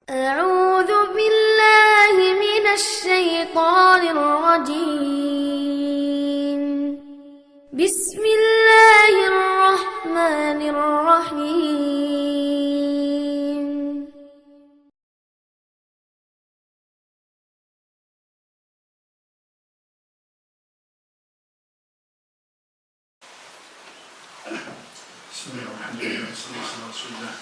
أعوذ بالله من الشيطان الرجيم. بسم الله الرحمن الرحيم. بسم الله والحمد لله والصلاة والسلام على رسول الله.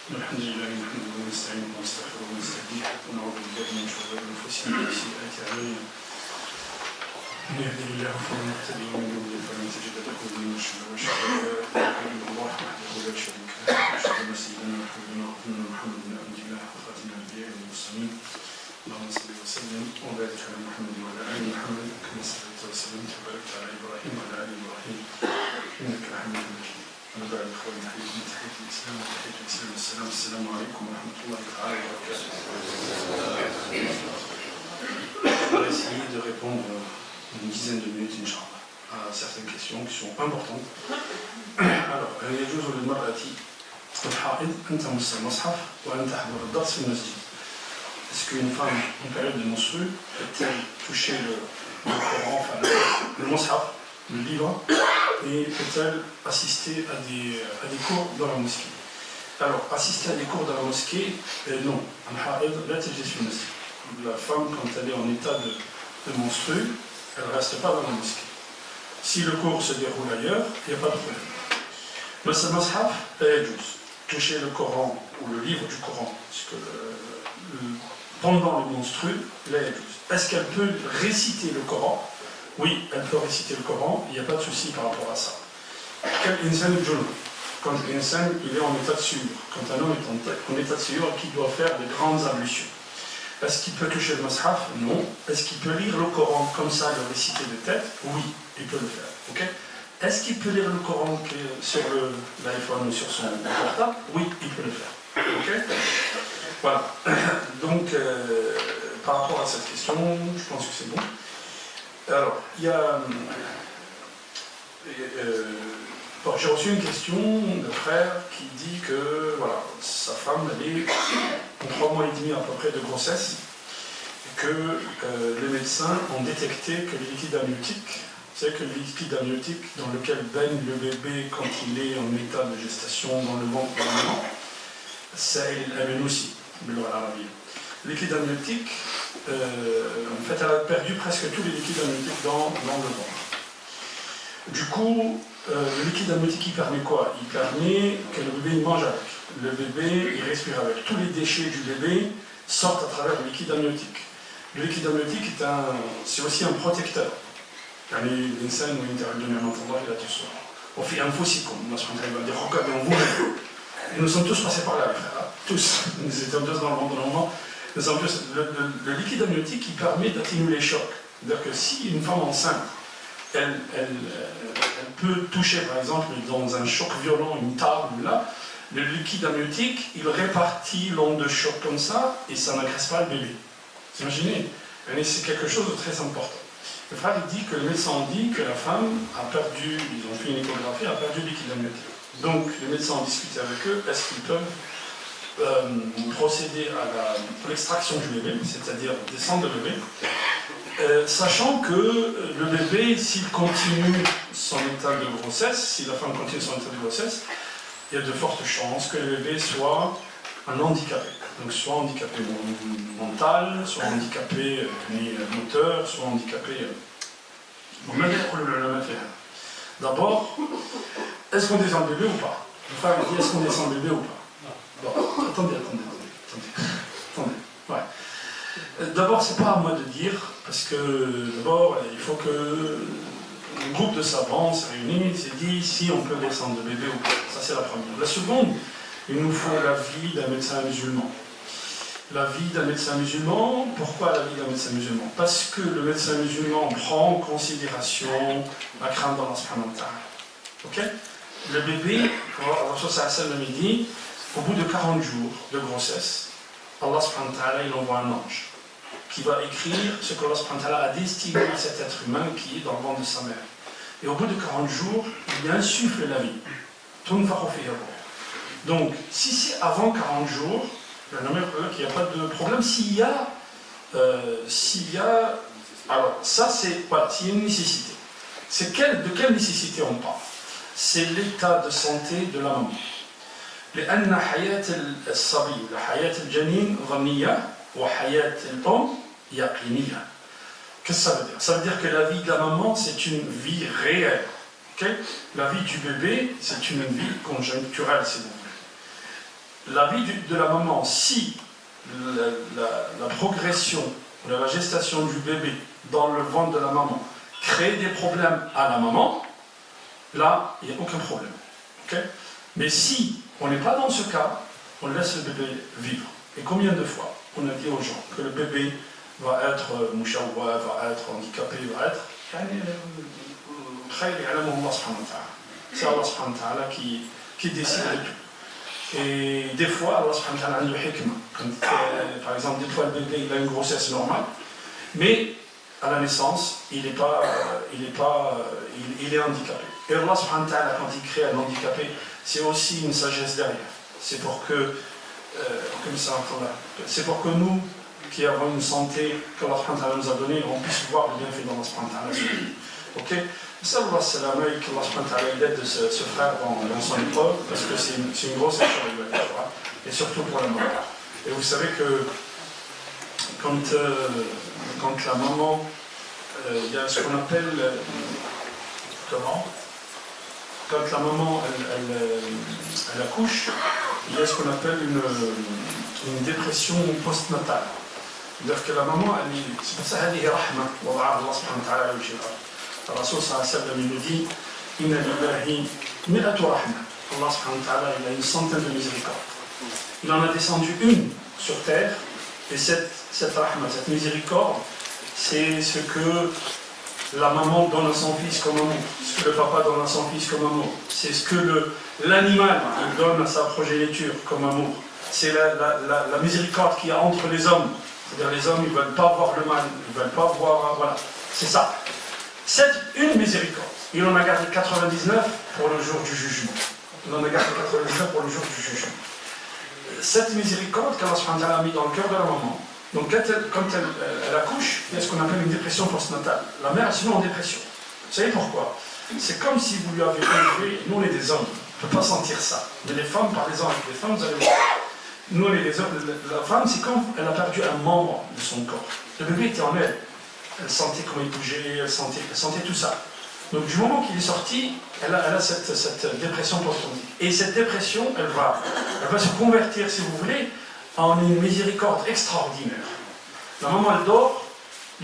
الحمد لله نحمده ونستعينه ونستغفره ونستهديه ونعوذ بالله من شرور أنفسنا ومن سيئات أعمالنا. من يهده الله فهو المهتدي ومن يضلل فلن تجد له وليا مرشدا وأشهد أن لا إله إلا الله وحده لا شريك له وأشهد أن سيدنا وحبيبنا محمد بن عبد الله وخاتم الأنبياء والمرسلين. اللهم صل وسلم وبارك على محمد وعلى آل محمد كما صليت وسلمت وباركت على إبراهيم وعلى آل إبراهيم إنك حميد مجيد. أما بعد إخواني حبيبي تحية الإسلام وتحية الإسلام السلام عليكم ورحمة الله تعالى وبركاته. On va essayer de répondre une dizaine de minutes, Inch'Allah, à certaines questions qui sont importantes. Alors, يجوز للمرأة الحائض أن تمس المصحف وأن تحضر الدرس في المسجد. Est-ce qu'une femme en période de menstrues peut-elle toucher le Coran, enfin le Mus'haf, le livre, et peut-elle assister à des cours dans la mosquée? Alors, assister à des cours dans la mosquée, non. La femme, quand elle est en état de menstrues, elle ne reste pas dans la mosquée. Si le cours se déroule ailleurs, il n'y a pas de problème. Mais ce Mus'haf, toucher le Coran ou le livre du Coran, parce que pendant les menstrues, est-ce qu'elle peut réciter le Coran? Oui, elle peut réciter le Coran, il n'y a pas de souci par rapport à ça. Quel insan quand l'insan il est en état de sueur, quand un homme est en état de sueur qui doit faire de grandes ablutions, est-ce qu'il peut toucher le Mus'haf? Non. Est-ce qu'il peut lire le Coran comme ça, le réciter de tête? Oui, il peut le faire. Okay? Est-ce qu'il peut lire le Coran sur l'iPhone ou sur son portable? Oui, il peut le faire. Okay? Voilà. Donc, par rapport à cette question, je pense que c'est bon. Alors, il y a... j'ai reçu une question d'un frère qui dit que voilà, sa femme elle est en 3 mois et demi à peu près de grossesse et que les médecins ont détecté que les liquides amniotiques, c'est que le liquide amniotique dans lequel baigne le bébé quand il est en état de gestation dans le ventre de la maman, c'est aussi. Le liquide amniotique, en fait, elle a perdu presque tous les liquides amniotiques dans le ventre. Du coup, le liquide amniotique, il permet quoi? Il permet que le bébé il mange avec. Le bébé, il respire avec. Tous les déchets du bébé sortent à travers le liquide amniotique. Le liquide amniotique, c'est aussi un protecteur. L'insan ou l'intérieur de Allah, il a tout ça. On fait un faussicum. Regardez en vous-même. Et nous sommes tous passés par là, les frères. Tous. Nous étions tous dans le monde de moment. Nous sommes tous... Le liquide amniotique, il permet d'atténuer les chocs. C'est-à-dire que si une femme enceinte, elle peut toucher, par exemple, dans un choc violent, une table, là, le liquide amniotique, il répartit l'onde de choc comme ça, et ça n'agresse pas le bébé. Vous imaginez? C'est quelque chose de très important. Le frère, il dit que le médecin dit que la femme a perdu, ils ont fait une échographie, a perdu le liquide amniotique. Donc, les médecins ont discuté avec eux, est-ce qu'ils peuvent procéder à l'extraction du bébé, c'est-à-dire descendre le bébé, sachant que le bébé, s'il continue son état de grossesse, si la femme continue son état de grossesse, il y a de fortes chances que le bébé soit un handicapé. Donc soit handicapé mental, soit handicapé moteur, soit handicapé... D'abord, est-ce qu'on descend le bébé ou pas? Le frère dit, est-ce qu'on descend le bébé ou pas? Bon, attendez. Ouais. D'abord, c'est pas à moi de dire, parce que d'abord, il faut que un groupe de savants se réunisse et dit si on peut descendre le bébé ou pas. Ça, c'est la première. La seconde, il nous faut l'avis d'un médecin musulman. L'avis d'un médecin musulman, pourquoi l'avis d'un médecin musulman? Parce que le médecin musulman prend en considération la crainte d'Allah subhanahu wa ta'ala. Ok? Le bébé, Rasul sallallahu alayhi wa dit, au bout de 40 jours de grossesse, Allah subhanahu wa ta'ala, il envoie un ange qui va écrire ce qu'Allah subhanahu wa ta'ala a destiné à cet être humain qui est dans le ventre de sa mère. Et au bout de 40 jours, il insuffle la vie. Donc, si c'est avant 40 jours, qu'il n'y a pas de problème s'il y a, alors ça c'est voilà, s'il y a une nécessité. De quelle nécessité on parle? C'est l'état de santé de la maman. لأن حياة الصبي وحياة الجنين ظنية وحياة الأم يقينية. Qu'est-ce que ça veut dire? Ça veut dire que la vie de la maman, c'est une vie réelle. Okay? La vie du bébé, c'est une vie conjoncturelle, si vous voulez. La vie de la maman, si la progression de la gestation du bébé dans le ventre de la maman crée des problèmes à la maman, là, il n'y a aucun problème. Okay? Mais si on n'est pas dans ce cas, on laisse le bébé vivre. Et combien de fois on a dit aux gens que le bébé va être mouchawa, va être handicapé, va être... C'est Allah subhanahu wa ta'ala qui décide de tout. Et des fois, Allah subhanahu wa ta'ala a le hikmah. Par exemple, des fois le bébé il a une grossesse normale, mais à la naissance, il est handicapé. Et Allah subhanahu wa ta'ala, quand il crée un handicapé, c'est aussi une sagesse derrière. C'est pour que, c'est pour que nous, qui avons une santé que Allah subhanahu wa ta'ala nous a donnée, on puisse voir le bienfait d'Allah subhanahu wa ta'ala. Ok? Sallallahu salama et qu'Allah subhanahu wa ta'ala aide ce frère dans son épreuve, parce que c'est une grosse épreuve, et surtout pour la maman. Et vous savez que quand la maman, il y a ce qu'on appelle quand la maman elle accouche, il y a ce qu'on appelle une dépression postnatale. C'est-à-dire que la maman, c'est pour ça qu'elle est rahma, Allah subhanahu wa ta'ala le Rasul sallallahu alayhi wa sallam nous dit Inna lillahi mi'atu rahma. Allah subhanahu wa ta'ala il a une centaine de miséricordes. Il en a descendu une sur terre, et cette rahma, cette miséricorde, c'est ce que la maman donne à son fils comme amour, ce que le papa donne à son fils comme amour, c'est ce que l'animal donne à sa progéniture comme amour, c'est la miséricorde qu'il y a entre les hommes. C'est-à-dire les hommes, ils ne veulent pas voir le mal, ils ne veulent pas voir... Voilà, c'est ça. C'est une miséricorde. Il en a gardé 99 pour le jour du jugement. Il en a gardé 99 pour le jour du jugement. Cette miséricorde qu'Allah subhanahu wa ta'ala a mis dans le cœur de la maman, donc quand elle accouche, il y a ce qu'on appelle une dépression postnatale. La mère est souvent en dépression. Vous savez pourquoi? C'est comme si vous lui avez élevé, nous on est des hommes, on ne peut pas sentir ça. Mais les femmes, parlez-en avec les femmes, vous allez voir. Nous on est des hommes, la femme c'est comme elle a perdu un membre de son corps. Le bébé était en elle. Elle sentait comment il bougeait, elle sentait tout ça. Donc du moment qu'il est sorti, elle a cette dépression post-traumatique. Et cette dépression, elle va se convertir, si vous voulez, en une miséricorde extraordinaire. La maman, elle dort,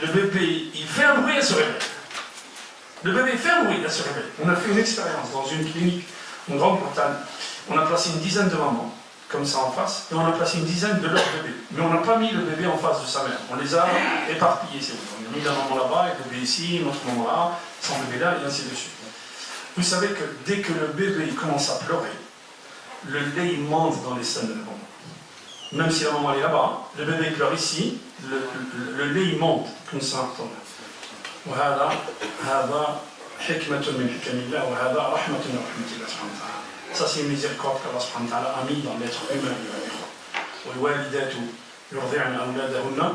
le bébé, il fait un bruit, elle se réveille. Le bébé fait un bruit, elle se réveille. On a fait une expérience dans une clinique en Grande-Bretagne. On a placé une dizaine de mamans, comme ça en face, et on a placé une dizaine de leurs bébés. Mais on n'a pas mis le bébé en face de sa mère. On les a éparpillés, c'est vrai. On a mis la maman là-bas, et le bébé ici, notre maman là, son bébé là, et ainsi de suite. Vous savez que dès que le bébé commence à pleurer, le lait monte dans les seins de la maman. Même si la maman est là-bas, le bébé pleure ici, le lait monte, comme ça. وهذا حكمة من حكم الله وهذا رحمة من رحمة الله سبحانه وتعالى. Ça c'est une miséricorde qu'Allah subhanahu wa ta'ala a mis dans l'être humain. والوالدات يرضعن أولادهن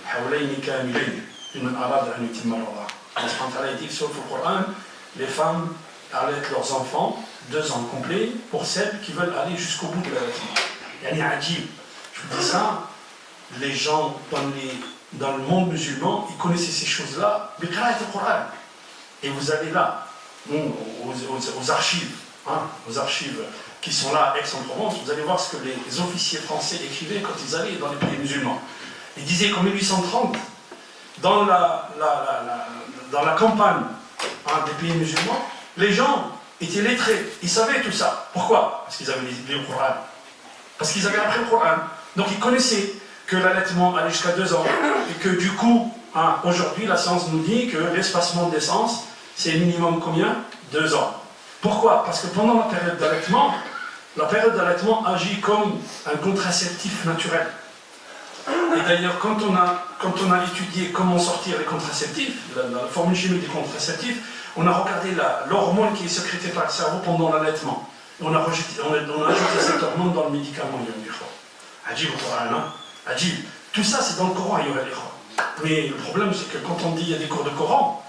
حولين كاملين لمن أراد أن يتم الرضاعة. Allah subhanahu wa ta'ala dit sur le Coran, les femmes allaitent leurs enfants 2 ans complets pour celles qui veulent aller jusqu'au bout de l'allaitement. Yani ajib. Je vous dis ça, les gens dans le monde musulman, ils connaissaient ces choses-là, mais qira'at al-Qur'an. Et vous allez là, aux archives, aux archives qui sont là à Aix-en-Provence, vous allez voir ce que les officiers français écrivaient quand ils allaient dans les pays musulmans. Ils disaient qu'en 1830, dans la campagne des pays musulmans, les gens étaient lettrés, ils savaient tout ça. Pourquoi? Parce qu'ils avaient lu le Coran. Parce qu'ils avaient appris le Coran. Donc ils connaissaient que l'allaitement allait jusqu'à 2 ans, et que du coup, aujourd'hui, la science nous dit que l'espacement de naissance, c'est minimum combien? 2 ans. Pourquoi? Parce que pendant la période d'allaitement agit comme un contraceptif naturel. Et d'ailleurs, quand on a étudié comment sortir les contraceptifs, la formule chimique des contraceptifs, on a regardé l'hormone qui est sécrétée par le cerveau pendant l'allaitement. On a ajouté cette hormone dans le médicament. Ajib au Coran, hein? Ajib. Tout ça, c'est dans le Coran, ayyuha al-ikhwa. Mais le problème, c'est que quand on dit il y a des cours de Coran,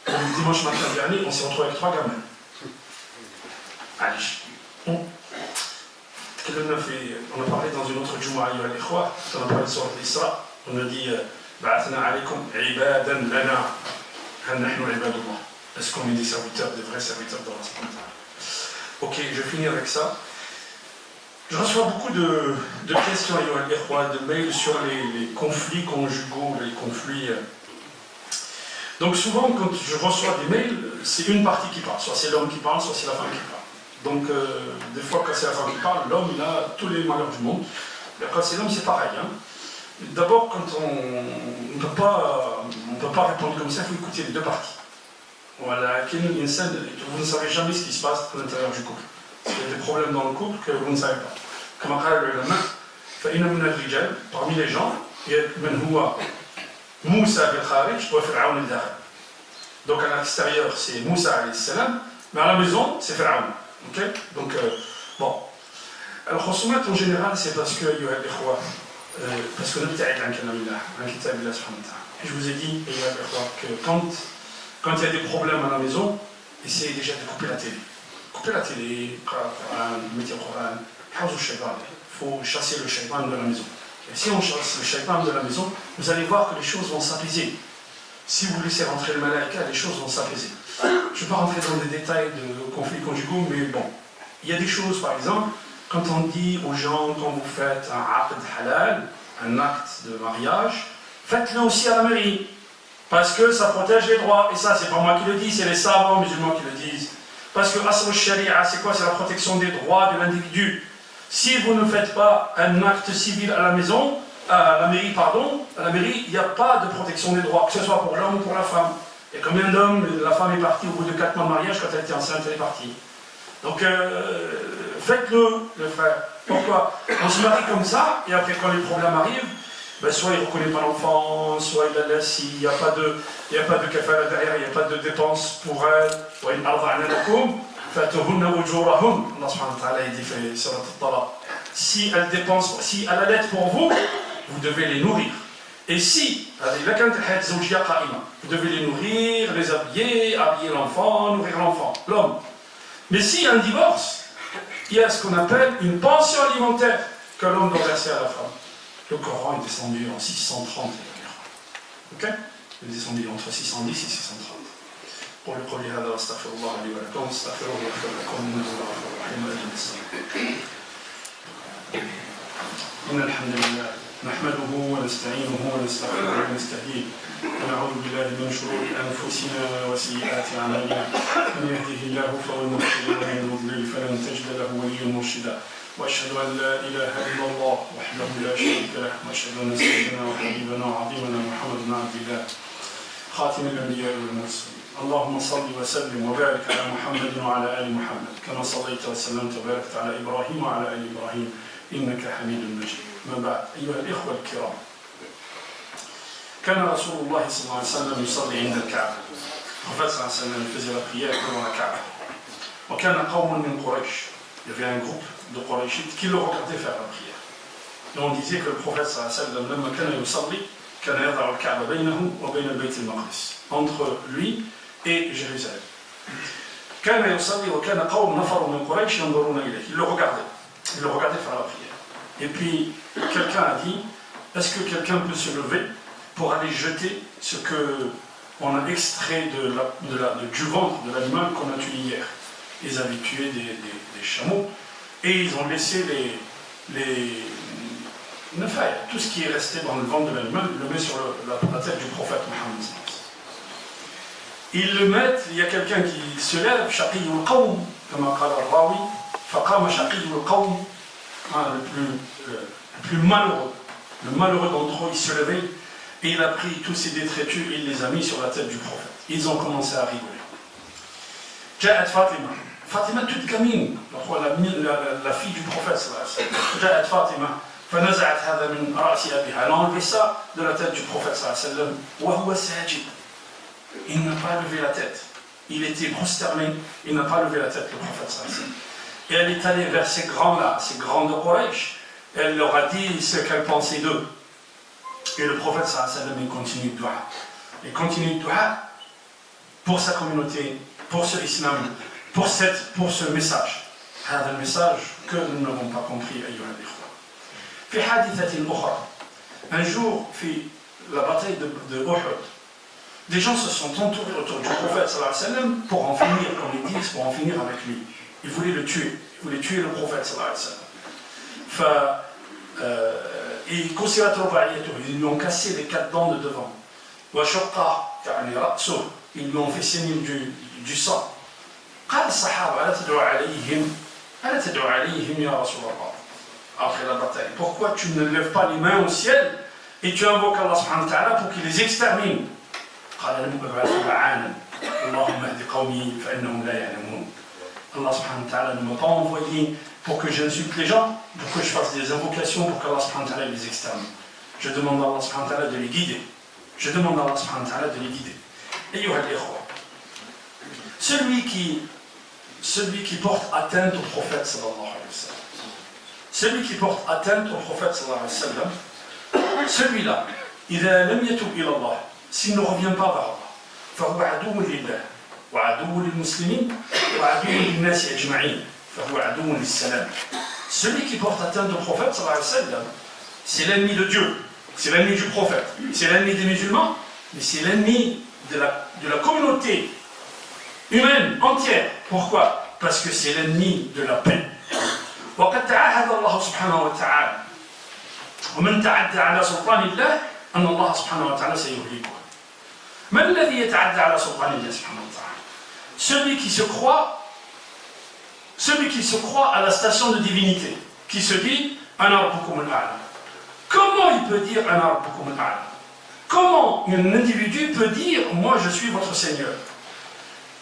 le dimanche matin dernier, on s'est retrouvé avec 3 gamins. Allez. On a parlé dans une autre Jumu'ah, ayyuha al-ikhwa, on a parlé sur l'Isra, on a dit Ba'athna alaykum ibadan lana, hal nahnu ibadullah. Est-ce qu'on est des serviteurs, des vrais serviteurs d'Allah subhanahu wa ta'ala? Ok, je vais finir avec ça. Je reçois beaucoup de questions, de mails sur les conflits conjugaux, les conflits. Donc souvent, quand je reçois des mails, c'est une partie qui parle. Soit c'est l'homme qui parle, soit c'est la femme qui parle. Donc des fois, quand c'est la femme qui parle, l'homme, il a tous les malheurs du monde. Mais quand c'est l'homme, c'est pareil. Hein. D'abord, quand on ne peut pas répondre comme ça, il faut écouter les deux parties. Voilà, vous ne savez jamais ce qui se passe à l'intérieur du couple. Il y a des problèmes dans le couple que vous ne savez pas. Comme parmi les gens, il y a Moussa al-Kharij wa Fir'aun al-Dakhil. Donc à l'extérieur, c'est Moussa alayhi salam, mais à la maison, c'est Fir'aun. Ok? Donc, bon. Alors, Khosumat en général, c'est parce que, parce que je vous ai dit, que quand il y a des problèmes à la maison, essayez déjà de couper la télé. Couper la télé, mettez le Coran, il faut chasser le shaitan de la maison. Et si on chasse le shaitan de la maison, vous allez voir que les choses vont s'apaiser. Si vous laissez rentrer le malaïka, les choses vont s'apaiser. Je ne vais pas rentrer dans des détails de conflits conjugaux, mais bon. Il y a des choses, par exemple, quand on dit aux gens, quand vous faites un aqd halal, un acte de mariage, faites-le aussi à la mairie. Parce que ça protège les droits. Et ça, c'est pas moi qui le dis, c'est les savants musulmans qui le disent. Parce que asl sharia, c'est quoi? C'est la protection des droits de l'individu. Si vous ne faites pas un acte civil à la maison, à la mairie, il n'y a pas de protection des droits, que ce soit pour l'homme ou pour la femme. Il y a combien d'hommes, la femme est partie au bout de 4 mois de mariage, quand elle était enceinte, elle est partie. Donc, faites-le, le frère. Pourquoi? On se marie comme ça, et après, quand les problèmes arrivent, ben, soit il ne reconnaît pas l'enfant, soit il la laisse, il n'y a pas de kafala derrière, il n'y a pas de dépenses pour elle. Si elle dépense, si elle allait pour vous, vous devez les nourrir. Et si, vous devez les nourrir, les habiller l'enfant, nourrir l'enfant, l'homme. Mais s'il y a un divorce, il y a ce qu'on appelle une pension alimentaire que l'homme doit verser à la femme. Le Coran est descendu en 630. Ok? Il est descendu entre 610 et 630. قولوا قولي هذا واستغفر الله لي ولكم استغفروه يغفر لكم انه هو الغفور الرحيم واجب السلام. ان الحمد لله نحمده ونستعينه ونستغفره ونستهديه ونعوذ بالله من شرور انفسنا وسيئات اعمالنا من يهده الله فهو المهتدي ومن يضلل فلن تجد له وليا مرشدا واشهد ان لا اله الا الله وحده لا شريك له واشهد ان سيدنا وحبيبنا وعظيمنا محمد بن عبد الله خاتم الانبياء والمرسلين. اللهم صل وسلم وبارك على محمد وعلى ال محمد كما صليت وسلمت وباركت على ابراهيم وعلى ال ابراهيم انك حميد مجيد. ما بعد ايها الاخوه الكرام، كان رسول الله صلى الله عليه وسلم يصلي عند الكعبه. prophète صلى الله عليه وسلم faisait la prière devant la Kaaba. وكان قوم من قريش. Il y avait un groupe de Qurayshites qui le regardaient faire la prière. Et on disait que le prophète صلى الله عليه وسلم لما كان يصلي كان يضع الكعبه بينه وبين بيت المقدس. Entre lui et Jérusalem. كان يصلي وكان قوم نفر من قريش ينظرون إليه. Il le regardait faire la prière. Et puis quelqu'un a dit, est-ce que quelqu'un peut se lever pour aller jeter ce qu'on a extrait du ventre de l'animal qu'on a tué hier? Ils avaient tué des chameaux et ils ont laissé tout ce qui est resté dans le ventre de l'animal, ils le mettent sur la tête du prophète Mohammed. Ils le mettent, il y a quelqu'un qui se lève, Shaqiyul Qawm, comme a dit Rawi, Faqama Shaqiyul Qawm, le plus malheureux, le malheureux d'entre eux, il se levait et il a pris tous ces détritus et il les a mis sur la tête du prophète. Ils ont commencé à rigoler. Ja'at Fatima, Fatima toute gamine, la fille du prophète, Ja'at Fatima, فنزعت هذا من رأس أبيها. Elle a enlevé ça de la tête du prophète sallallahu alayhi wa sallam. وهو ساجد. Il n'a pas levé la tête. Il était prosterné, il n'a pas levé la tête, le prophète sallallahu alayhi wa sallam. Et elle est allée vers ces grands-là, ces grands de Quraysh, elle leur a dit ce qu'elle pensait d'eux. Et le prophète sallallahu alayhi wa sallam, il continue de dua. Il continue de dua pour sa communauté, pour ce islam, pour ce message. هذا المessage que nous n'avons pas compris, أيها الإخوة. في حادثة أخرى, un jour, في la bataille de Uhud, des gens se sont entourés autour du prophète sallallahu alayhi wa sallam pour en finir, comme ils disent, pour en finir avec lui. Ils voulaient le tuer, ils voulaient tuer le prophète sallallahu alayhi wa sallam. Et ils lui ont cassé les 4 dents de devant. Ils lui ont fait saigner du sang. قال الصحابة ألا تدعو عليهم يا رسول الله. Après la bataille, pourquoi tu ne lèves pas les mains au ciel et tu invoques Allah subhanahu wa ta'ala pour qu'il les extermine? قال لم أبعث لعانا اللهم اهد قومي فإنهم لا يعلمون. Allah subhanahu wa ta'ala ne m'a pas envoyé pour que j'insulte les gens, pour que je fasse des invocations, pour qu'Allah subhanahu wa ta'ala les extermine. Je demande à Allah subhanahu wa ta'ala de les guider. Je demande à Allah subhanahu wa ta'ala de les guider. أيها الإخوة, celui qui porte atteinte au prophète sallallahu alayhi wa sallam, celui qui porte atteinte au prophète sallallahu alayhi wa sallam, celui-là, إذا لم يتوب إلى الله, s'il ne revient pas vers Allah, فهو عدو لله وعدو للمسلمين وعدو للناس أجمعين فهو عدو للسلام. Celui qui porte atteinte au prophète sallallahu alayhi wa sallam, c'est l'ennemi de Dieu, c'est l'ennemi du prophète, c'est l'ennemi des musulmans, mais c'est l'ennemi de la communauté humaine entière. Pourquoi? Parce que c'est l'ennemi de la paix. وقد تعهد الله سبحانه وتعالى ومن تعدى على سلطان الله أن الله سبحانه وتعالى سيهلكه. من الذي يتعدى على سلطان الله سبحانه وتعالى? Celui qui se croit à la station de divinité, qui se dit أنا ربكم الأعلى. Comment il peut dire أنا ربكم الأعلى? Comment un individu peut dire moi je suis votre Seigneur?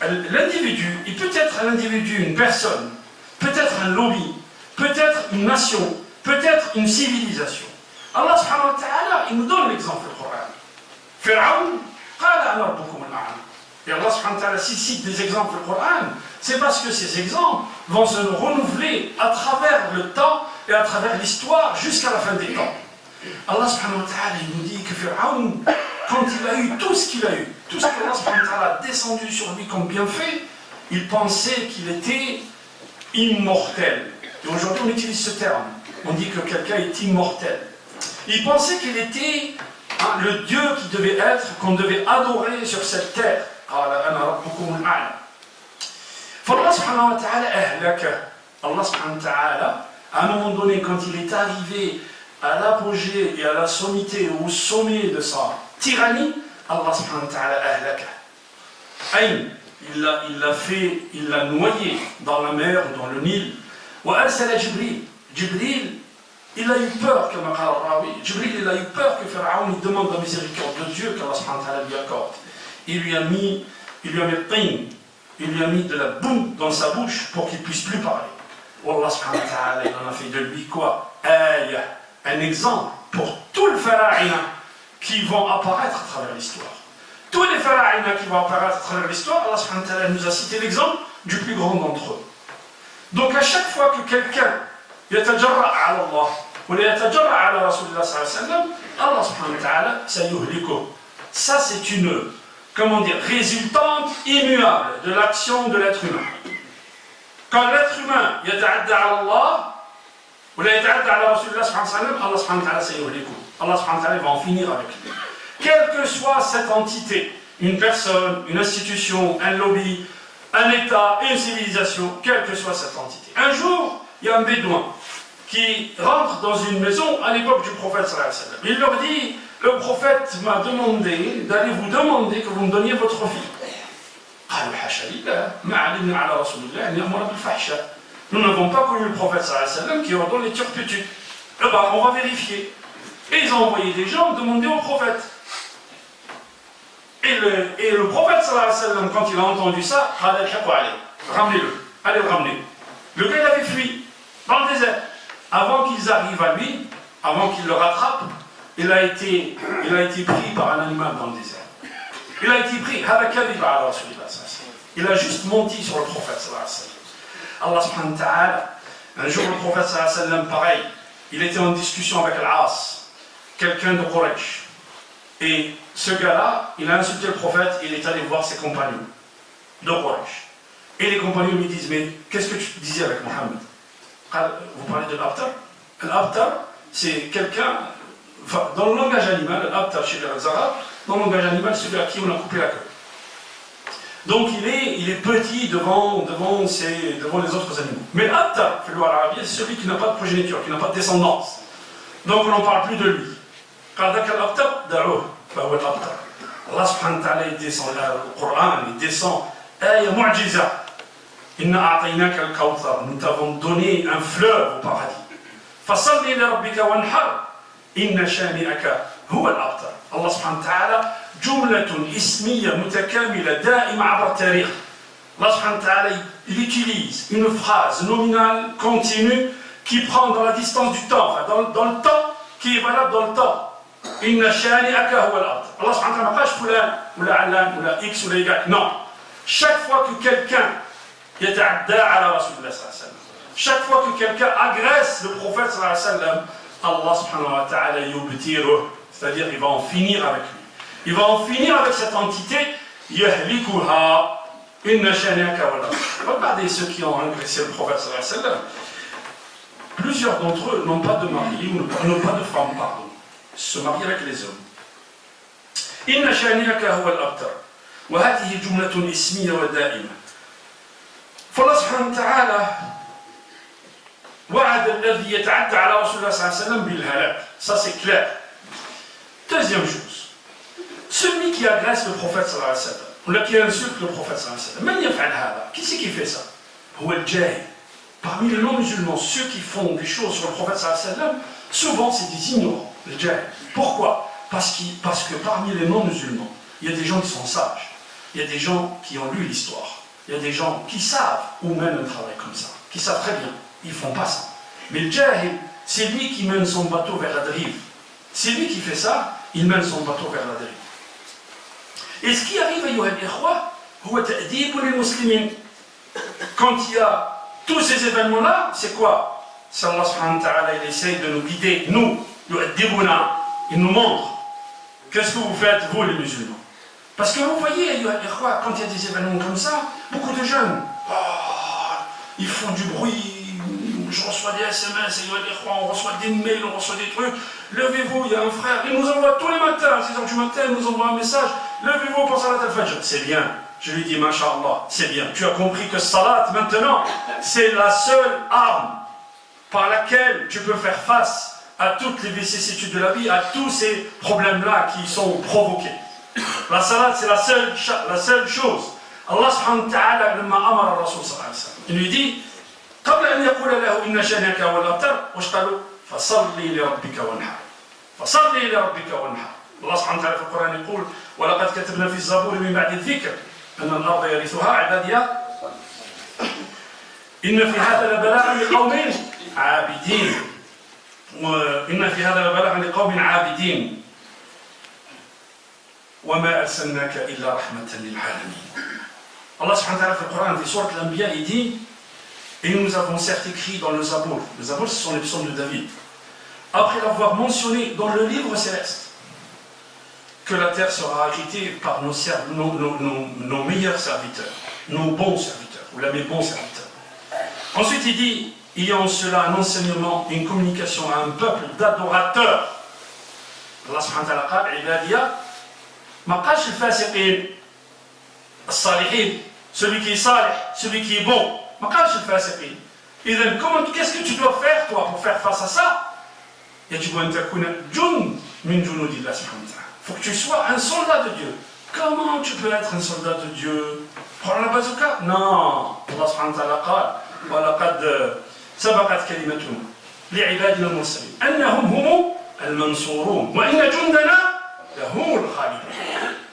L'individu, il peut être un individu, une personne, peut-être un lobby, peut-être une nation, peut-être une civilisation. Allah subhanahu wa ta'ala, il nous donne l'exemple du Coran. Pharaon, qala ana rabbukum al-a'la. Et Allah subhanahu wa ta'ala, s'il cite des exemples du Coran, c'est parce que ces exemples vont se renouveler à travers le temps et à travers l'histoire jusqu'à la fin des temps. Allah subhanahu wa ta'ala, il nous dit que Pharaon, quand il a eu tout ce qu'il a eu, tout ce que Allah subhanahu wa ta'ala a descendu sur lui comme bienfait, il pensait qu'il était immortel. Et aujourd'hui on utilise ce terme, on dit que quelqu'un est immortel. Il pensait qu'il était le Dieu qui devait être, qu'on devait adorer sur cette terre. Allah subhanahu wa ta'ala ahlaka. Allah subhanahu wa ta'ala, à un moment donné, quand il est arrivé à l'apogée et à la sommité, au sommet de sa tyrannie, Allah subhanahu wa ta'ala ahlaka. Aïn, il l'a noyé dans la mer, dans le Nil. Wa arsala Jibril. Jibril, il a eu peur, comme a Rawi. Jibril, il a eu peur que Pharaon lui demande la miséricorde de Dieu qu'Allah subhanahu wa ta'ala lui accorde. Il lui a mis de la boue dans sa bouche pour qu'il ne puisse plus parler. Allah subhanahu wa ta'ala, il en a fait de lui quoi? Un exemple pour tous les pharaïna qui vont apparaître à travers l'histoire. Tous les pharaïna qui vont apparaître à travers l'histoire, Allah subhanahu wa ta'ala nous a cité l'exemple du plus grand d'entre eux. Donc à chaque fois que quelqu'un yatajarra ala Allah ou yatajarra ala Rasulullah sallallahu alayhi wa sallam, Allah subhanahu wa ta'ala sayuhliku. Ça c'est une, résultante immuable de l'action de l'être humain. Quand l'être humain yata'adda ala Allah ou yata'adda ala Rasulullah sallallahu alayhi wa sallam, Allah subhanahu wa ta'ala sayuhliku. Allah subhanahu wa ta'ala va en finir avec lui. Quelle que soit cette entité, une personne, une institution, un lobby, un État, une civilisation, quelle que soit cette entité. Un jour, il y a un bédouin qui rentre dans une maison à l'époque du prophète sallallahu alayhi wa sallam. Il leur dit, le prophète m'a demandé d'aller vous demander que vous me donniez votre fille. Nous n'avons pas connu le prophète sallallahu alayhi wa sallam qui ordonne les turpitudes. Eh ben, on va vérifier. Et ils ont envoyé des gens demander au prophète. Et le prophète sallallahu alayhi wa sallam, quand il a entendu ça, ramenez-le, allez le ramener. Le gars il avait fui dans le désert. Avant qu'ils arrivent à lui, avant qu'ils le rattrapent, il a été pris par un animal dans le désert. Il a été pris, il a juste menti sur le prophète sallallahu alayhi wa sallam. Allah subhanahu wa ta'ala, un jour le prophète sallallahu alayhi wa sallam, pareil, il était en discussion avec Al-As, quelqu'un de Quraysh. Et ce gars-là, il a insulté le prophète, il est allé voir ses compagnons de Quraysh. Et les compagnons lui disent, mais qu'est-ce que tu disais avec Mohammed? Vous parlez de l'abtar? L'abtar, c'est quelqu'un, enfin, dans le langage animal, l'abtar chez les Arabes, dans le langage animal, celui à qui on a coupé la queue. Donc il est petit devant les autres animaux. Mais l'abtar, c'est celui qui n'a pas de progéniture, qui n'a pas de descendance. Donc on n'en parle plus de lui. Allah subhanahu wa ta'ala, il descend le Coran, il descend Aya mu'jiza. Inna a'taynaka al-kawthar, nous t'avons donné un fleuve au paradis. Fasalli li rabbika wanhar, inna shani'aka huwa al-abtar. Allah subhanahu wa ta'ala, jumlatun ismiyya mutakamila da'ima 'abra al-tarikh. Allah subhanahu wa ta'ala, il utilise une phrase nominale continue qui prend dans la distance du temps, enfin dans le temps qui est valable dans le temps. Inna shani'aka huwa al-abtar. Allah subhanahu wa ta'ala, pas fulan ou la alan ou la x ou la y. Non. Chaque fois que quelqu'un yata'adda ala Rasulullah sallallahu alayhi wa sallam, chaque fois que quelqu'un agresse le prophète sallallahu alayhi wa sallam, Allah subhanahu wa ta'ala yubtiruh, c'est-à-dire il va en finir avec lui. Il va en finir avec cette entité, yahlikuha, inna shani'aka wala. Regardez ceux qui ont agressé le prophète sallallahu alayhi wa sallam. Plusieurs d'entre eux n'ont pas de mari ou n'ont pas de femme, pardon. Ils se marient avec les hommes. Inna shani'aka huwa al-abtar. وهذه جملة اسمية ودائمة. فالله سبحانه وتعالى وعد الذي يتعدى على رسول الله صلى الله عليه وسلم بالهلاك. Ça c'est clair. Deuxième chose, celui qui agresse le prophète صلى الله عليه وسلم, ou qui insulte le prophète صلى الله عليه وسلم, من يفعل هذا? Qui c'est qui fait ça? هو الجاهل. Parmi les non-musulmans, ceux qui font des choses sur le prophète صلى الله عليه وسلم, souvent c'est des ignorants, les jahil. Pourquoi? Parce que parmi les non-musulmans, il y a des gens qui sont sages. Il y a des gens qui ont lu l'histoire. Il y a des gens qui savent où mène un travail comme ça, qui savent très bien. Ils ne font pas ça. Mais le jahil, c'est lui qui mène son bateau vers la dérive. C'est lui qui fait ça, il mène son bateau vers la dérive. Et ce qui arrive, ayyuha al-ikhwa, huwa ta'dib lil muslimin. Quand il y a tous ces événements-là, c'est quoi? C'est Allah subhanahu wa ta'ala, il essaye de nous guider, nous, yu'addibuna, il nous montre. Qu'est-ce que vous faites, vous les musulmans? Parce que vous voyez, quand il y a des événements comme ça, beaucoup de jeunes, ils font du bruit, je reçois des SMS, on reçoit des mails, on reçoit des trucs. Levez-vous, il y a un frère, il nous envoie tous les matins, à 6h du matin, il nous envoie un message. Levez-vous pour Salat al-Fajr. C'est bien. Je lui dis, Masha'Allah, c'est bien. Tu as compris que Salat, maintenant, c'est la seule arme par laquelle tu peux faire face à toutes les vicissitudes de la vie, à tous ces problèmes-là qui sont provoqués. La salat, c'est la seule chose. Allah subhanahu wa ta'ala, لما أمر الرسول صلى الله عليه وسلم, il lui dit, قبل أن يقول له إن شانئك هو الأبتر, وش قالوا؟ فصلي لربك وانحر. فصلي لربك وانحر. الله سبحانه وتعالى في القرآن يقول, ولقد كتبنا في الزبور من بعد الذكر أن الأرض يرثها عبادي. إن في هذا لبلاغا لقوم عابدين. وإن في هذا لبلاغا لقوم عابدين. وما أرسلناك إلا رحمة للعالمين. Allah subhanahu wa ta'ala في القرآن في سورة الأنبياء il dit, et nous avons certes écrit dans le Zabour. Le Zabour, ce sont les psaumes de David. Après l'avoir mentionné dans le livre céleste, que la terre sera agitée par nos meilleurs serviteurs, nos bons serviteurs, ou mes bons serviteurs. Ensuite il dit, il y a en cela un enseignement, une communication à un peuple d'adorateurs. Allah subhanahu wa ta'ala قال عبادية ما قالش الفاسقين الصالحين, celui qui est salih, celui qui est bon. ما قالش الفاسقين. إذن qu'est-ce que tu dois faire toi pour faire face à ça? يجب أن تكون جند من جنود الله سبحانه وتعالى. Il faut que tu sois un soldat de Dieu. Comment tu peux être un soldat de Dieu? Prends la bazooka? Non. Allah subhanahu wa ta'ala قال ولقد سبقت كلمتنا لعبادنا المرسلين أنهم هم المنصورون وإن جندنا لهم الغالبون.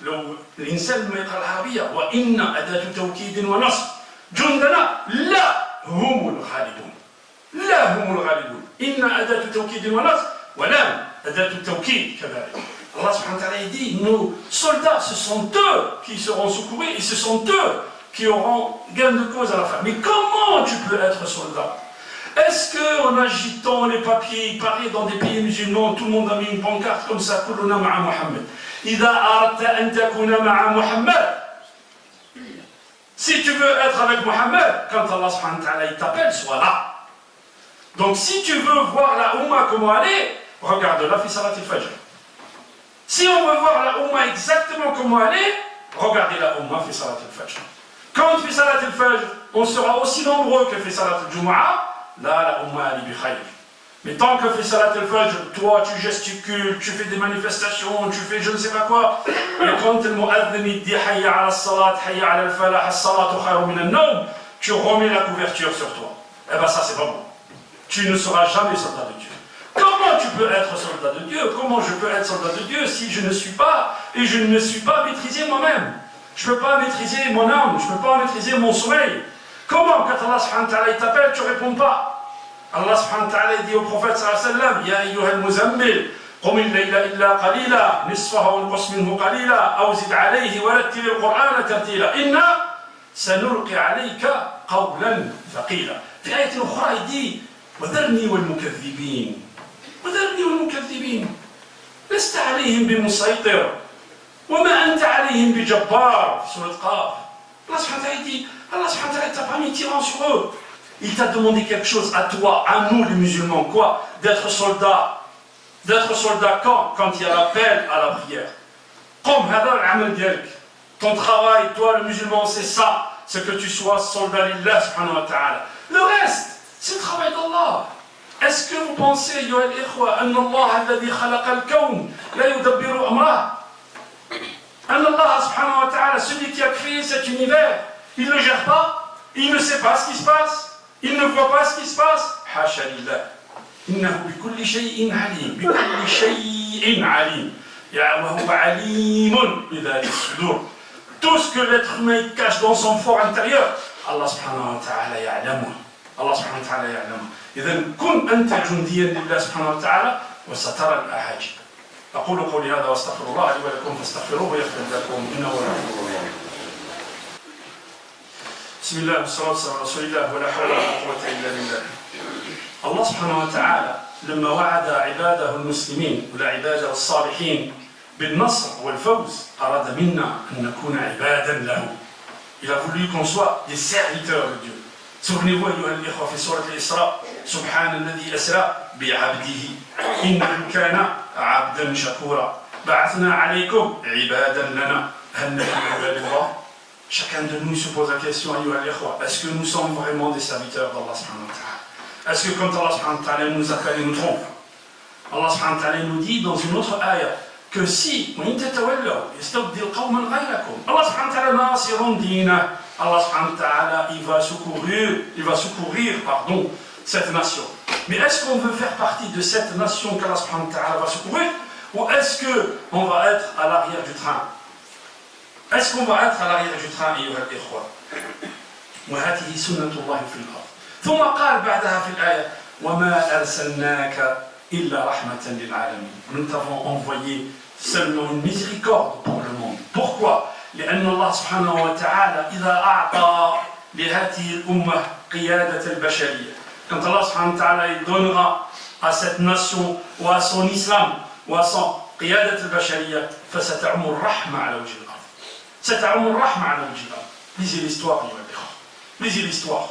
لو الإنسان ما يقرأ العربية وإن أداة توكيد ونصب, جندنا لا هم الغالبون, لا هم الغالبون. إن أداة توكيد ونصب ولام أداة التوكيد كذلك. Allah subhanahu wa ta'ala dit, nos soldats, ce sont eux qui seront secourus et ce sont eux qui auront gain de cause à la fin. Mais comment tu peux être soldat Est-ce qu'en agitant les papiers, il paraît dans des pays musulmans, tout le monde a mis une pancarte comme ça, Kuluna ma'a Muhammad. Ida aradta an takuna ma'a Muhammad. Si tu veux être avec Muhammad, quand Allah subhanahu wa ta'ala t'appelle, sois là. Donc si tu veux voir la Ummah comment elle est, regarde-la fi salat al-fajr. Si on veut voir la Ummah exactement comment elle est, regardez la Ummah fi salat al-fajr. Quand fi salat al-fajr, on sera aussi nombreux que fi salat al-jumu'ah, là la Ummah elle est bi khayr. Mais tant que fi salat al-fajr, toi tu gesticules, tu fais des manifestations, tu fais je ne sais pas quoi, et quand le mu'adhin il dit hayya ala salat, hayya ala al-falah, as-salatu khayru min an-nawm, tu remets la couverture sur toi. Eh bien ça c'est pas bon. Tu ne seras jamais soldat de Dieu. Comment tu peux être soldat de Dieu? Comment je peux être soldat de Dieu si je ne suis pas, et je ne me suis pas maîtrisé moi-même? Je ne peux pas maîtriser mon âme, je ne peux pas maîtriser mon sommeil. Comment, quand Allah subhanahu wa ta'ala t'appelle, tu ne réponds pas? Allah subhanahu wa ta'ala dit au prophète sallallahu alayhi wa sallam, Ya ayyuhal muzammil, قم الليل إلا قليلا نصفه وانقص منه قليلا أو زد عليه ورتل القرآن ترتيلا إنا سنلقي عليك قولا ثقيلا. في آية أخرى يدي وذرني والمكذبين وذرني والمكذبين لست عليهم بمسيطر وما أنت عليهم بجبار. في سورة قاف Allah subhanahu wa ta'ala dit, Allah subhanahu wa ta'ala t'a pas mis tyran sur eux. Il t'a demandé quelque chose à toi, à nous les musulmans, quoi? D'être soldat. D'être soldat quand il y a l'appel à la prière. Ton travail, toi le musulman, c'est ça. C'est que tu sois soldat lillah subhanahu wa ta'ala. Le reste, c'est le travail d'Allah. Est-ce que vous pensez, ayyuha al-ikhwa, anna Allah alladhi khalaqa al-kawn la yudabbiru amrah? Anna Allah subhanahu wa ta'ala, celui qui a créé cet univers, il ne le gère pas, il ne sait pas ce qui se passe, il ne voit pas ce qui se passe. Hasha lillah. إنه بكل شيء عليم بكل شيء عليم وهو عليم بذات الصدور. Tout ce que l'être humain cache dans son fort intérieur, Allah subhanahu wa ta'ala يعلمه. Allah subhanahu wa ta'ala يعلمه. إذن كن أنت جنديا لله سبحانه وتعالى وسترى الأعاجيب. أقول قولي هذا واستغفر الله لي ولكم فاستغفروه ويغفر لكم إنه هو الغفور الرحيم. بسم الله والصلاة والسلام على رسول الله ولا حول ولا قوة إلا بالله. Allah subhanahu wa ta'ala, لما وعد عباده المسلمين والعباده الصالحين بالنصر والفوز أراد منا أن نكون عبادا له. Il a voulu qu'on soit des serviteurs de Dieu. Souvenez-vous, أيها الإخوة, في سورة الإسراء سبحان الذي أسرى بعبده إنه كان عبدا شكورا بعثنا عليكم عبادا لنا هل نحن عباد الله. Chacun de nous se pose la question, أيها الإخوة, est-ce que nous sommes vraiment des serviteurs d'Allah subhanahu wa ta'ala? Est-ce que quand Allah subhanahu wa ta'ala nous appelle et nous trompe? Allah subhanahu wa ta'ala nous dit dans une autre ayah que si Allah subhanahu wa ta'ala nasirun dina, Allah subhanahu wa ta'ala il va secourir cette nation. Mais est-ce qu'on veut faire partie de cette nation qu'Allah subhanahu wa ta'ala va secourir, ou est-ce qu'on va être à l'arrière du train? Est-ce qu'on va être à l'arrière du train, ayyuha al-ikhwa? وهذه سنة الله في الأرض. ثم قال بعدها في الآية وما أرسلناك إلا رحمة للعالمين. Nous t'avons envoyé seulement une miséricorde pour le monde. Pourquoi? لأن الله سبحانه وتعالى إذا أعطى لهذه الأمة قيادة البشرية. Quand Allah سبحانه وتعالى il donnera à cette nation ou à son islam ou à son قيادة البشرية فستعم الرحمة على وجه الأرض. ستعم الرحمة على وجه الأرض. Lisez l'histoire, lisez l'histoire.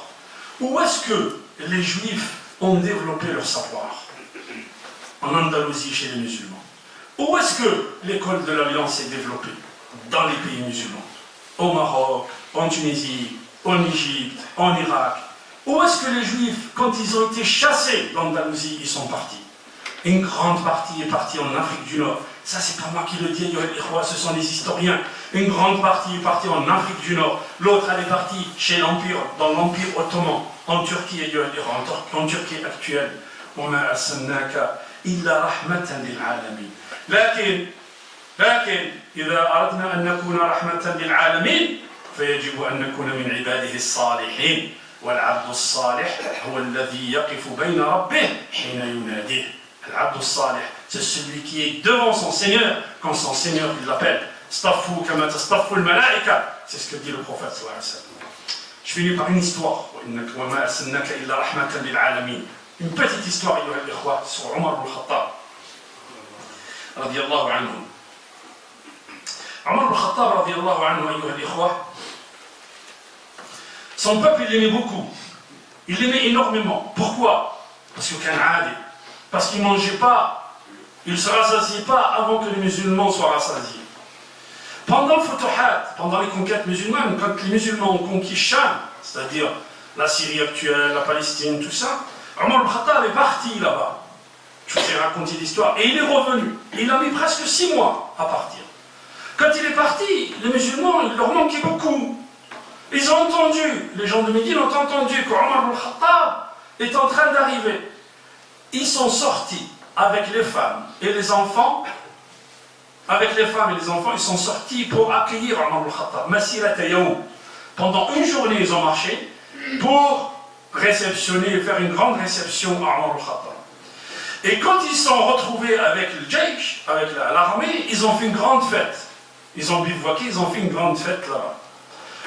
Où est-ce que les Juifs ont développé leur savoir? En Andalousie, chez les musulmans. Où est-ce que l'école de l'Alliance est développée? Dans les pays musulmans. Au Maroc, en Tunisie, en Égypte, en Irak. Où est-ce que les Juifs, quand ils ont été chassés d'Andalousie, ils sont partis? Une grande partie est partie en Afrique du Nord. Ça, c'est pas moi qui le dis, ce sont les historiens. Une grande partie est partie en Afrique du Nord. L'autre, elle est partie chez l'Empire, dans l'Empire ottoman, en Turquie, en Turquie actuelle. وما أرسلناك إلا رحمة للعالمين. لكن إذا أردنا أن نكون رحمة للعالمين فيجب أن نكون من عباده الصالحين. والعبد الصالح هو الذي يقف بين ربه حين يناديه. العبد الصالح, c'est celui qui est devant son Seigneur quand son Seigneur l'appelle. Staffu kama tastaffu al-malaika, c'est ce que dit le prophète sallallahu alayhi wa sallam. Je finis par une histoire. Une petite histoire sur Omar ibn Khattab. Radiallahu anhu. Omar ibn Khattab, radiallahu anhu, son peuple, il l'aimait beaucoup. Il l'aimait énormément. Pourquoi? Parce qu'il ne mangeait pas, il ne se rassasiait pas avant que les musulmans soient rassasiés. Pendant le Futuhat, pendant les conquêtes musulmanes, quand les musulmans ont conquis Cham, c'est-à-dire la Syrie actuelle, la Palestine, tout ça, Omar ibn Khattab est parti là-bas. Je vous ai raconté l'histoire. Et il est revenu. Et il a mis presque 6 mois à partir. Quand il est parti, les musulmans, il leur manquait beaucoup. Ils ont entendu, les gens de Médine ont entendu qu'Omar ibn Khattab est en train d'arriver. Ils sont sortis avec les femmes et les enfants. Avec les femmes et les enfants, ils sont sortis pour accueillir Omar ibn Khattab. Masirata Yawm. Pendant une journée, ils ont marché pour réceptionner, faire une grande réception à Omar ibn Khattab. Et quand ils se sont retrouvés avec le Jaysh, avec l'armée, ils ont fait une grande fête. Ils ont bivouaqué, ils ont fait une grande fête là-bas.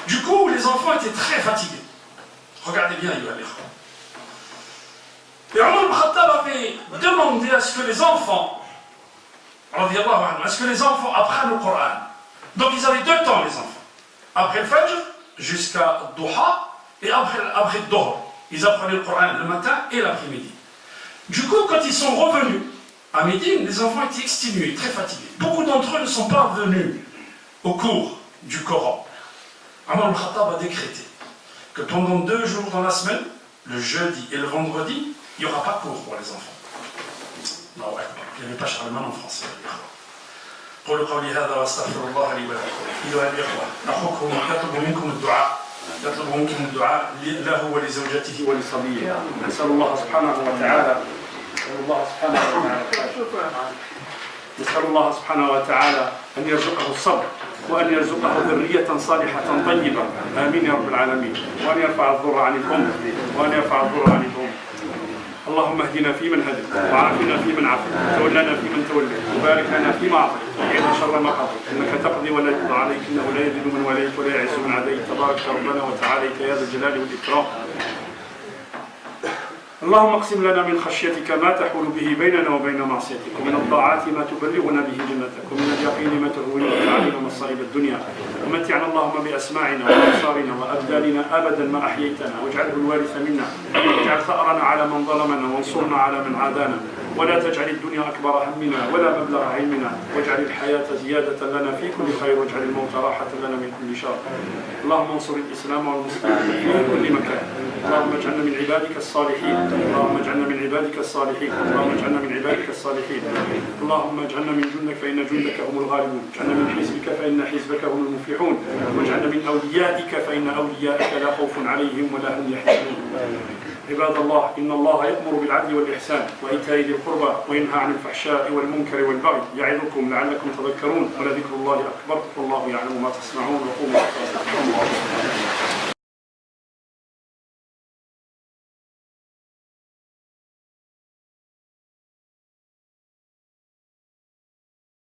Du coup, les enfants étaient très fatigués. Regardez bien, et Omar ibn Khattab avait demandé à ce que les enfants, apprennent le Coran. Donc ils avaient 2 temps, les enfants. Après le Fajr, jusqu'à Duha, et après le Dohr. Ils apprenaient le Coran le matin et l'après-midi. Du coup, quand ils sont revenus à Médine, les enfants étaient exténués, très fatigués. Beaucoup d'entre eux ne sont pas venus au cours du Coran. Omar ibn Khattab a décrété que pendant 2 jours dans la semaine, le jeudi et le vendredi, il n'y aura pas cours pour les enfants. Non, ouais, il n'y avait pas Charlemagne en français. قولوا قولي هذا واستغفر الله لي ولكم. أيها الإخوة، أخوكم يطلب منكم الدعاء له ولزوجته ولصبيه. نسأل الله سبحانه وتعالى أن يرزقه الصبر وأن يرزقه ذرية صالحة طيبة. آمين يا رب العالمين. وأن يرفع الضر عن الأمة. اللهم اهدنا فيمن هديت، وعافنا فيمن عافيت، وتولنا فيمن توليت، وبارك لنا فيما اعطيت، وقنا شر ما قضيت، انك تقضي ولا يقضى عليك، انه لا يذل من وليت ولا يعز من عاديت، تبارك ربنا وتعاليت يا ذا الجلال والاكرام. اللهم اقسم لنا من خشيتك ما تحول به بيننا وبين معصيتك، ومن الطاعات ما تبلغنا به جنتك، ومن اليقين ما تهون به علينا مصائب الدنيا، ومتعنا اللهم بأسماعنا وأبصارنا وأبداننا أبدا ما أحييتنا، واجعله الوارث منا، واجعل ثأرنا على من ظلمنا، وانصرنا على من عادانا، ولا تجعل الدنيا أكبر همنا ولا مبلغ علمنا، واجعل الحياة زيادة لنا في كل خير، واجعل الموت راحة لنا من كل شر. اللهم انصر الإسلام والمسلمين في كل مكان. اللهم اجعلنا من عبادك الصالحين. اللهم اجعلنا من عبادك الصالحين. اللهم اجعلنا من عبادك الصالحين. اللهم اجعلنا من جندك فإن جندك هم الغالبون. اجعلنا من حزبك فإن حزبك هم المفلحون. واجعلنا من أوليائك فإن أوليائك لا خوف عليهم ولا هم يحزنون. عباد الله، إن الله يأمر بالعدل والإحسان وإيتاء ذي القربى وينهى عن الفحشاء والمنكر والبغي يعظكم لعلكم تذكرون، ولذكر الله أكبر والله يعلم ما تصنعون. وقوموا